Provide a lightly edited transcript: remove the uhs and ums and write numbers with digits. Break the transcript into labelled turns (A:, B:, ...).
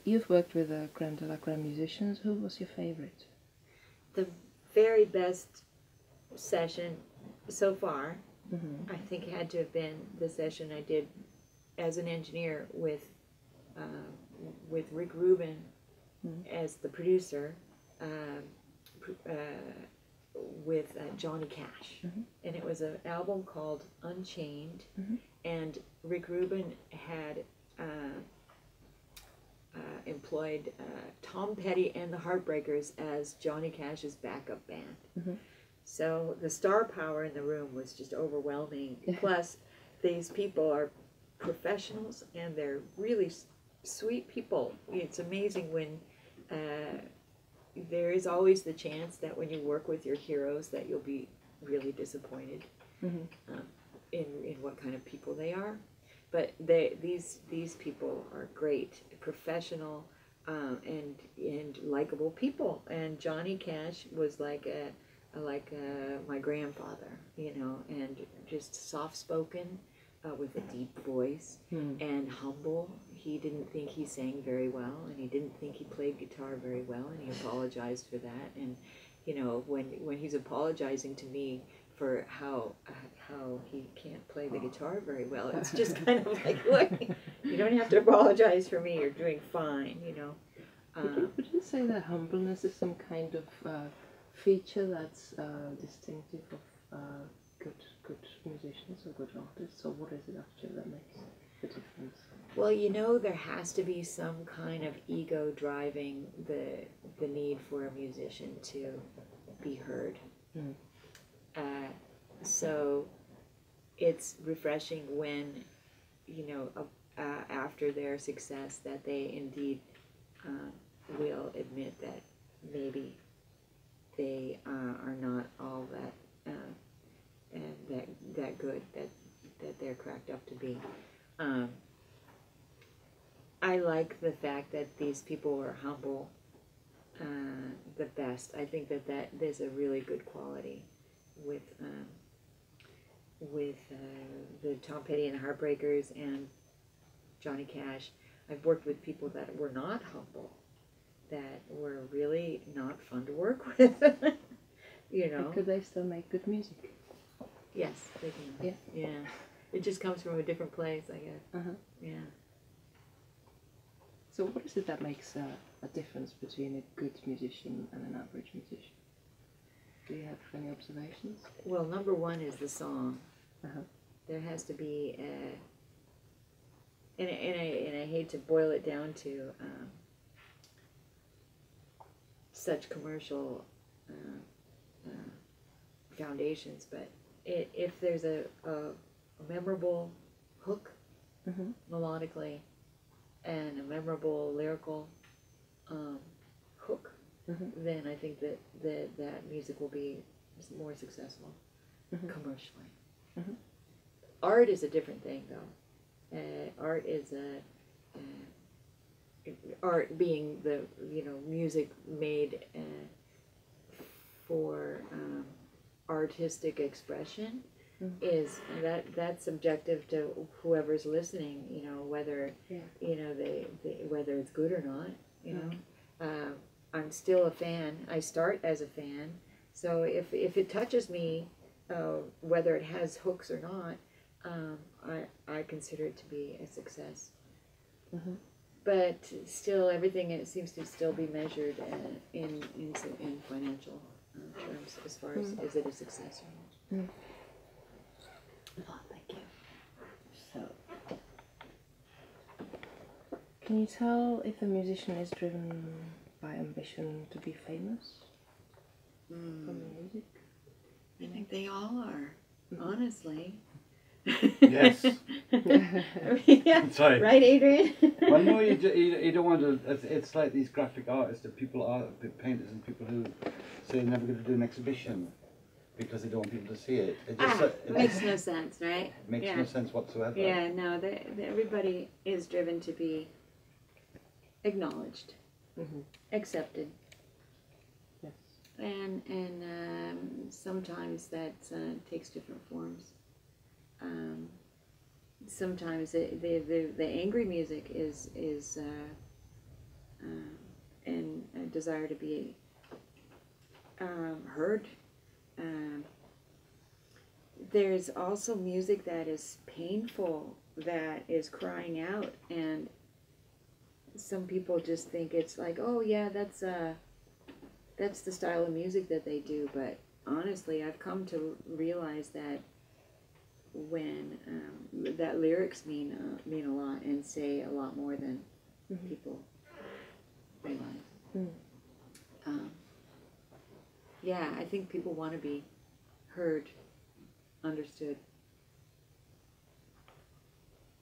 A: You've worked with the creme de la creme musicians. Who was your favorite?
B: The very best session so far, I think, had to have been the session I did as an engineer with Rick Rubin as the producer, with Johnny Cash. And it was an album called Unchained, and Rick Rubin had employed Tom Petty and the Heartbreakers as Johnny Cash's backup band. So the star power in the room was just overwhelming. Plus, these people are professionals and they're really sweet people. It's amazing when there is always the chance that when you work with your heroes that you'll be really disappointed in what kind of people they are. But these people are great, professional, and likable people. And Johnny Cash was like my grandfather, you know, and just soft spoken, with a deep voice, and humble. He didn't think he sang very well, and he didn't think he played guitar very well, and he apologized for that. And you know, when he's apologizing to me for how he can't play the guitar very well, it's just kind of like, look, you don't have to apologize for me. You're doing fine, you know.
A: Would you say that humbleness is some kind of feature that's distinctive of good musicians or good artists, or what is it actually that makes the difference?
B: Well, you know, there has to be some kind of ego driving the need for a musician to be heard. So it's refreshing when, you know, after their success, that they indeed will admit that maybe they are not all that good that they're cracked up to be. I like the fact that these people are humble the best. I think that there's a really good quality with the Tom Petty and the Heartbreakers and Johnny Cash. I've worked with people that were not humble, that were really not fun to work with. You know.
A: But could they still make good music?
B: Yes, they can. Yeah. It just comes from a different place, I guess. Yeah.
A: So what is it that makes a difference between a good musician and an average musician? Do you have any observations?
B: Well, number one is the song. There has to be and I hate to boil it down to such commercial foundations, but if there's a memorable hook melodically and a memorable lyrical hook, then I think that music will be more successful commercially. Art is a different thing, though. Art is art being the music made for artistic expression is that's subjective to whoever's listening. You know, whether whether it's good or not. You know, I'm still a fan. I start as a fan, so if it touches me, whether it has hooks or not, I consider it to be a success. But still, everything, it seems to still be measured in financial terms, as far as is it a success or not.
A: Oh, thank you. So, can you tell if a musician is driven by ambition to be famous from music?
B: I think they all are, honestly.
C: Yes.
B: Yeah.
C: Sorry.
B: Right, Adrian?
C: Well, no, you don't want to. It's like these graphic artists, that people are painters and people who say they're never going to do an exhibition because they don't want people to see it. It just
B: makes no sense, right?
C: Makes no sense whatsoever.
B: Yeah, no, everybody is driven to be acknowledged, accepted.
A: Yes.
B: And sometimes that takes different forms. sometimes the angry music is and a desire to be heard. There's also music that is painful, that is crying out, and some people just think it's like, oh yeah, that's the style of music that they do. But honestly, I've come to realize that when that lyrics mean a lot and say a lot more than people realize. Yeah, I think people want to be heard, understood.